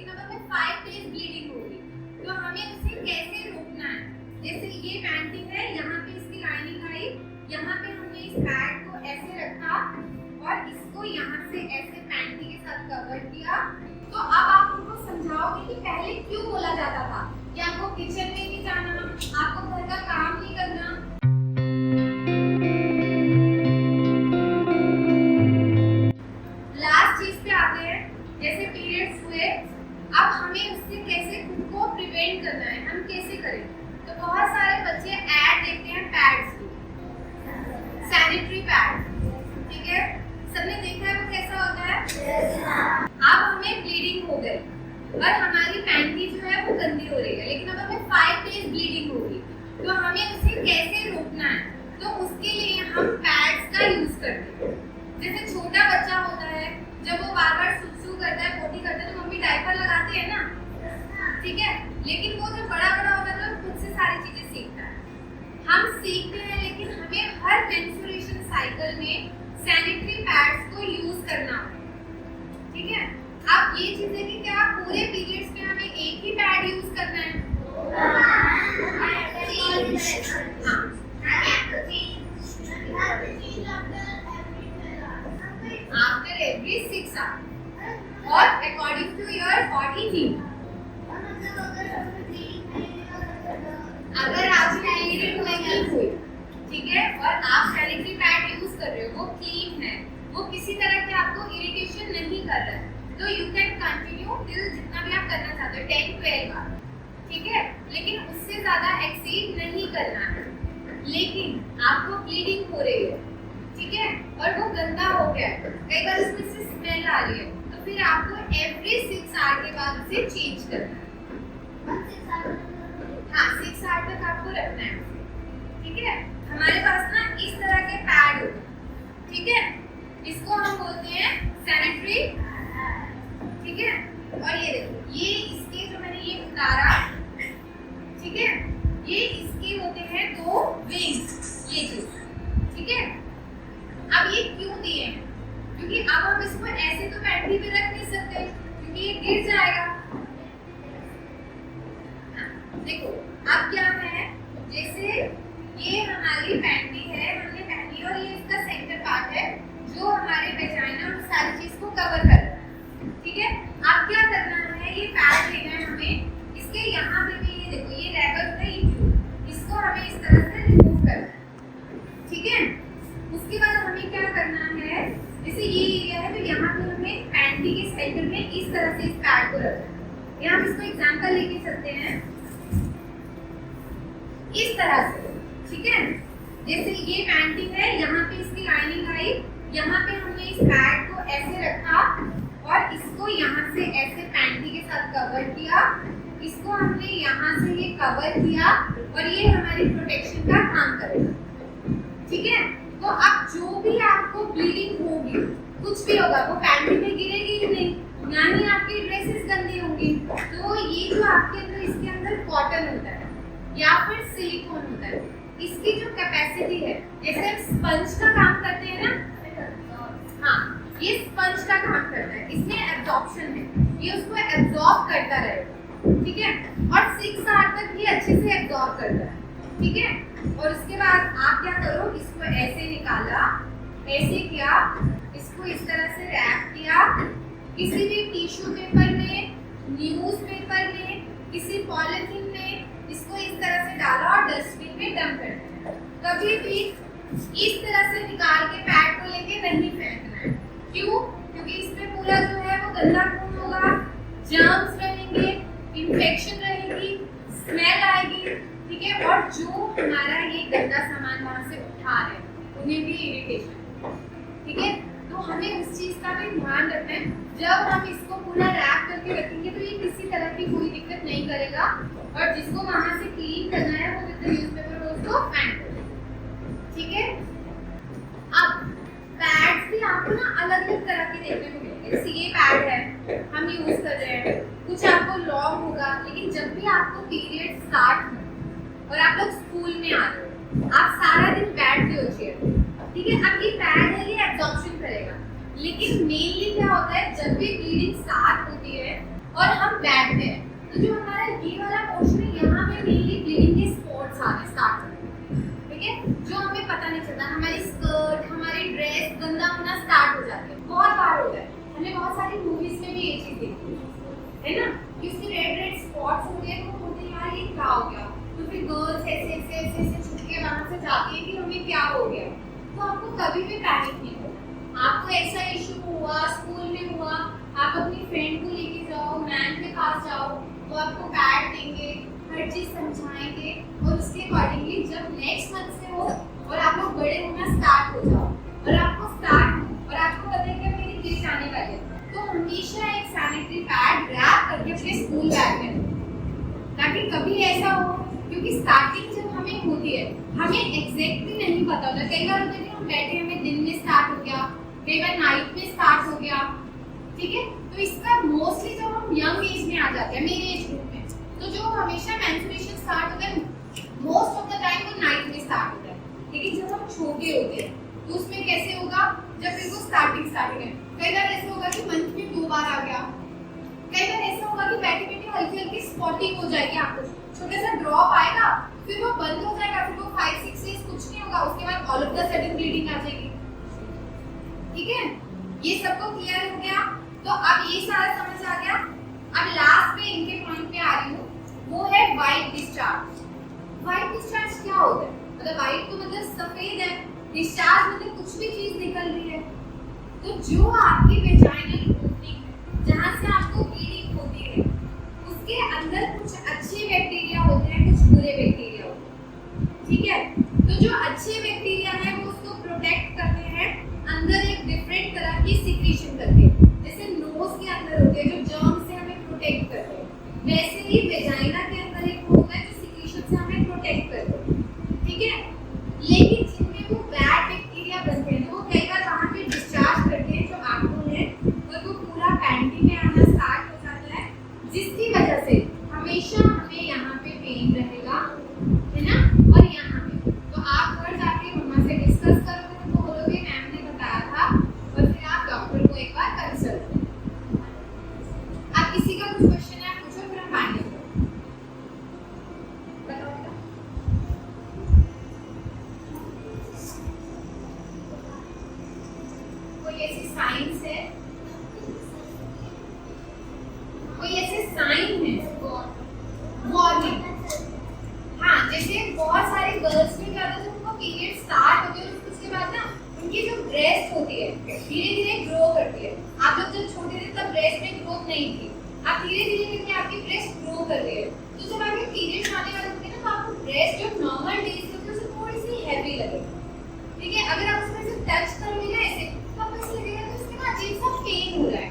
लेकिन अब हमें 5 डेज ब्लीडिंग होगी, तो हमें उसे कैसे रोकना है। जैसे ये पैंटी है, यहाँ पे इसकी लाइनिंग आई, यहाँ पे हमने इस पैड को ऐसे रखा और इसको यहाँ से ऐसे पैंटी के साथ कवर किया। तो अब आप उनको समझाओगे कि पहले क्यों बोला जाता था कि आपको किचन में नहीं जाना, आपको घर का काम नहीं करना। लास्ट चीज पे आते हैं, जैसे पीरियड्स हुए, अब हमें उससे कैसे खुद को प्रिवेंट करना है, हम कैसे करें। तो बहुत सारे बच्चे ऐड देखते हैं पैड्स की, सैनिटरी पैड, ठीक है, सबने देखा है वो कैसा होता है। अब हमें ब्लीडिंग हो गई और हमारी पैंटी जो है वो गंदी हो रही है, लेकिन अब हमें 5 डेज ब्लीडिंग होगी, तो हमें उसे कैसे रोकना है। तो उसके लिए हम पैड्स का यूज करते हैं। जैसे छोटा बच्चा होता है, जब वो बार बार सुसु करता है, पोटी करता है, तो मम्मी डायपर लगाती है ना, ठीक है, लेकिन वो जो बड़ा होता है तो खुद से सारी चीजें सीखता है। हम सीखते हैं, लेकिन हमें हर मेंस्ट्रुएशन साइकिल में सैनिटरी पैड्स को यूज करना है, ठीक है। अब ये चीज है कि क्या पूरे पीरियड्स में हमें एक ही पैड यूज करना है? After every 6 hours or according to your body need. अगर आपकी पीरियड नहीं हुई, ठीक है, और आप सैनिटरी पैड यूज कर रहे हो, वो क्लीन है, वो किसी तरह के आपको इरिटेशन नहीं कर रहा है, तो यू कैन कंटिन्यू टिल जितना भी आप करना चाहते हो, 10-12 बार, ठीक है, लेकिन उससे ज्यादा एक्सीड नहीं करना है। लेकिन आपको ब्लीडिंग हो रही है, ठीक है, और वो गंदा हो गया है, कई बार उसमें से स्मेल आ रही है, तो फिर आपको एवरी 6 आवर के बाद उसे चेंज करना है। हाँ, 6 आवर तक आपको रखना है, ठीक है। हमारे पास ना इस तरह के पैड होते हैं, ठीक है, इसको हम बोलते हैं सैनिटरी, ठीक है। और ये देखो, ये इसके जो मैंने ये उतारा, ठीक है, ये इसके होते हैं 2 विंग्स, ये चीज, ठीक है। अब ये क्यों दिए हैं? क्योंकि अब हम इसको ऐसे तो पैंटी पे रख नहीं सकते, क्योंकि ये गिर जाएगा। हाँ, देखो अब क्या है, जैसे ये हमारी पैंटी है, हमने पहनी और ये इसका सेंटर पार्ट है जो हमारे वेजाइना और सारी चीज को कवर कर रहा है, ठीक है। अब क्या करना है, ये पैड लेना है हमें, इसके यहाँ पे भी ये देखो, ये रैपर होता है, इसको हमें इस तरह से रिमूव करना है, ठीक है। उसके बाद हमें क्या करना है, जैसे ये एरिया है, तो यहाँ पे हमें पैंटी के सेंटर में इस तरह से इस पैड को रखना है। यहाँ इसको एग्जांपल लेके चलते हैं, इस तरह से, ठीक है। जैसे ये पैंटी है, यहाँ पे इसकी लाइनिंग आई, यहाँ पे हमने इस पैड को ऐसे रखा और इसको यहाँ से ऐसे पैंटी के साथ कवर किया, इसको हमने यहाँ से ये कवर किया और ये हमारी प्रोटेक्शन का काम करेगा, ठीक है। तो अब जो भी आपको ब्लीडिंग होगी, कुछ भी होगा, वो पैंटी में गिरेगी ही नहीं, ना ही आपकी ड्रेसेस गंदी होंगी। तो ये जो आपके अंदर, इसके अंदर कॉटन होता है या फिर सिलिकॉन होता है, इसकी जो कैपेसिटी है, जैसे हम स्पंज का काम करते हैं ना, हाँ, ये स्पंज का काम करता है, इसमें एब्जॉर्प्शन है, ये उसको एब्जॉर्ब करता रहेगा, ठीक है। और 6 आवर तक ये अच्छे से एब्जॉर्ब करता है, ठीक है। और उसके बाद आप क्या करो, इसको ऐसे निकाला, ऐसे किया, इसको इस तरह से रैप किया, किसी भी टिश्यू पेपर में, न्यूज पेपर में, किसी पॉलिथीन में, इसको इस तरह से डाला और डस्टबिन में डंप कर दिया। कभी भी इस तरह से निकाल के पैड को लेके नहीं फेंकना है। क्यों? क्योंकि इसमें पूरा जो है वो गंदा खून होगा, जर्म्स रहेंगे, इन्फेक्शन रहेगी, स्मेल आएगी, ठीक है। और जो हमारा ये गंदा सामान वहाँ से उठा रहे हैं उन्हें भी इरिटेशन, ठीक है। तो हमें उस चीज का भी ध्यान रखना है। जब हम इसको पूरा रैप करके रखेंगे तो ये किसी तरह की कोई दिक्कत नहीं करेगा, और जिसको वहाँ से क्लीन करना है वो विद न्यूज़पेपर उसको फेंक देगा, ठीक है। अब पैड्स भी आपको ना अलग अलग तरह के देखने को मिलेंगे। जैसे ये पैड है, हम यूज कर रहे हैं, कुछ आपको लॉन्ग होगा, लेकिन जब भी आपको पीरियड स्टार्ट हो और आप लोग स्कूल में आ रहे हो, आप सारा दिन बैठते हो चेयर पे, ठीक है। अब ये पैड है, ये एब्जॉर्प्शन करेगा, लेकिन मेनली क्या होता है, जब भी ब्लीडिंग स्टार्ट होती है और हम तो जो हमारा ये वाला पोर्शन है यहाँ पे मेनली ब्लीडिंग के स्पॉट्स आने स्टार्ट होते हैं, ठीक है, जो हमें पता नहीं चलता, हमारी स्कर्ट हमारी ड्रेस गंदा होना स्टार्ट हो जाती है, बहुत बार होता है, हमने बहुत सारी मूवीज में भी ये चीज देखी है ना, कि उसके रेड स्पॉट्स हो गए तो बोलते हैं यार ये क्या हो गया, तो फिर गर्ल्स ऐसे ऐसे ऐसे ऐसे छुट के वहां से जाती है कि हमें क्या हो गया। तो आपको कभी भी पैनिक नहीं होना, आपको ऐसा इशू हुआ स्कूल में हुआ, आप अपनी फ्रेंड को लेके जाओ, मैम के पास जाओ, वो आपको पैड देंगे, हर चीज समझाएंगे और उसके अकॉर्डिंगली जब नेक्स्ट मंथ से हो और आप लोग बड़े होना स्टार्ट हो जाओ और आपको पता है कि मेरी डेट आने वाली है, तो हमेशा एक सैनिटरी पैड रैप करके अपने स्कूल बैग में, ताकि कभी ऐसा हो, क्योंकि स्टार्टिंग जब हमें होती है हमें एग्जैक्टली नहीं पता होता, कई बार होता है कि हम बैठे हमें दिन में स्टार्ट हो गया, कई बार नाइट में स्टार्ट हो गया, ठीक है, तो इसका मोस्टली जब हम यंग एज में आ जाते हैं, मेरे एज ग्रुप में, तो जो हमेशा मेंस्ट्रुएशन स्टार्ट होता है मोस्ट ऑफ द टाइम वो नाइट में स्टार्ट होता है, लेकिन जब हम छोटे होते हैं तो उसमें कैसे होगा, जब फिर वो स्टार्टिंग है, कई बार ऐसा होगा कि मंथ में 2 बार आ गया, कई बार ऐसा होगा कि बैठे बैठे हल्की हल्की स्पॉटिंग हो जाएगी, आपको छोटा सा ड्रॉप आएगा, फिर वो बंद हो जाएगा, फिर वो 5-6 डेज कुछ नहीं होगा, उसके बाद all of the sudden bleeding आ जाएगी, ठीक है, ये सबको क्लियर हो गया। तो अब ये सारा समझ आ गया, अब लास्ट पे इनके पॉइंट पे आ रही हूँ, वो है वाइट डिस्चार्ज। वाइट डिस्चार्ज क्या होता है, मतलब वाइट तो मतलब सफेद है, डिस्चार्ज मतलब कुछ भी चीज निकल रही है, तो जो आपकी वेजाइनल ओपनिंग है जहां से आपको ब्लीडिंग होती है उसके अंदर कुछ अच्छे बैक्टीरिया होते हैं, कुछ बुरे बैक्टीरिया होते हैं, ठीक है, तो जो अच्छे बैक्टीरिया है वो उसको प्रोटेक्ट करते हैं, अंदर एक डिफरेंट तरह की सिक्रीशन करते हैं, जैसे नोज के अंदर होते हैं जो जर्म से हमें प्रोटेक्ट करते हैं, वैसे ही वेजाइना के अंदर एक होता है जो सिक्रीशन से हमें प्रोटेक्ट करते हैं, ठीक है, लेकिन जिनमें वो बैड बैक्टीरिया बनते हैं तो वो कई बार वहां पे डिस्चार्ज करते हैं जो आपको है, और वो पूरा पैंटी में आना स्टार्ट हो जाता है, जिसकी वजह से हमेशा हमें यहाँ पे पेन रहेगा, है ना, और यहाँ पे तो आप घर जाके मम्मा से डिस्कस करोगे तो बोलोगे मैम ने बताया था, और फिर आप डॉक्टर को एक बार कंसल्ट करो। अब किसी का कुछ क्वेश्चन है पूछो, फिर हम फाइनल करें, बताओ बेटा। कोई ऐसी साइंस है, कोई ऐसे साइन है वार्निंग, हाँ, जैसे बहुत सारे गर्ल्स में क्या होता है, जब उनको पीरियड स्टार्ट होते हैं उसके बाद ना उनकी जो ब्रेस्ट होती है धीरे धीरे ग्रो करती है, आप लोग जब छोटे थे तब ब्रेस्ट में ग्रोथ नहीं थी, आप धीरे धीरे करके आपकी ब्रेस्ट ग्रो कर रही है, तो जब आपके पीरियड्स आने वाले होते हैं ना तो आपको ब्रेस्ट जो नॉर्मल डेज होती है उससे थोड़ी सी हैवी लगेगी, ठीक है, अगर आप उसमें से टच करोगे ना ऐसे तो आपको ऐसा लगेगा कि उसमें ना अजीब सा पेन हो रहा है,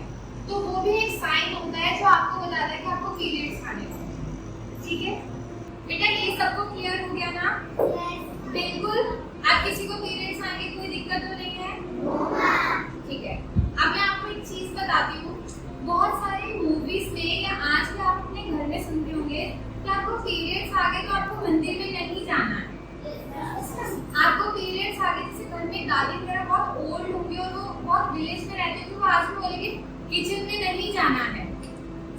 तो वो भी एक साइन होता है जो आपको बताता है कि आपको पीरियड्स आने वाले हैं, ठीक है बेटा, ये सबको क्लियर हो गया ना? बिल्कुल, आप किसी को पीरियड्स आने की कोई दिक्कत तो नहीं है, ठीक है, अब मैं आपको एक चीज बताती हूँ, बहुत सारे मूवीज में या आज भी आप अपने घर में सुनते होंगे कि आपको पीरियड्स आ गए तो आपको मंदिर में नहीं जाना है, आपको पीरियड्स आ गए, जैसे घर में दादी वगैरह बहुत ओल्ड होंगी और वो बहुत विलेज में रहते हैं तो वो आज भी बोलेंगे किचन में नहीं जाना है,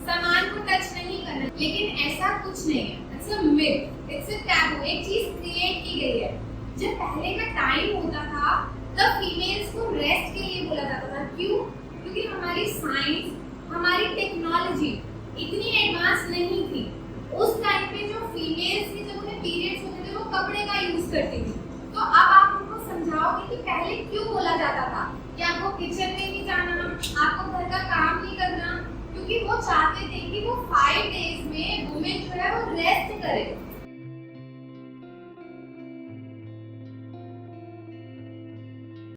सामान को टच नहीं करना, लेकिन ऐसा कुछ नहीं है, it's a myth, it's a taboo, एक चीज क्रिएट की गई है। जब पहले का टाइम होता था तब फीमेल्स को रेस्ट के लिए बोला जाता था, क्यों? क्योंकि हमारी साइंस, हमारी टेक्नोलॉजी इतनी एडवांस नहीं थी, उस टाइम पे जो फीमेल्स की जब उन्हें पीरियड्स होते थे वो कपड़े का यूज करती थी, तो अब आप उनको समझाओगे कि पहले क्यों बोला जाता था कि आपको किचन में नहीं जाना, आपको घर का काम नहीं करना, क्योंकि वो चाहते थे कि वो 5 डेज में वुमेन जो है वो रेस्ट करे,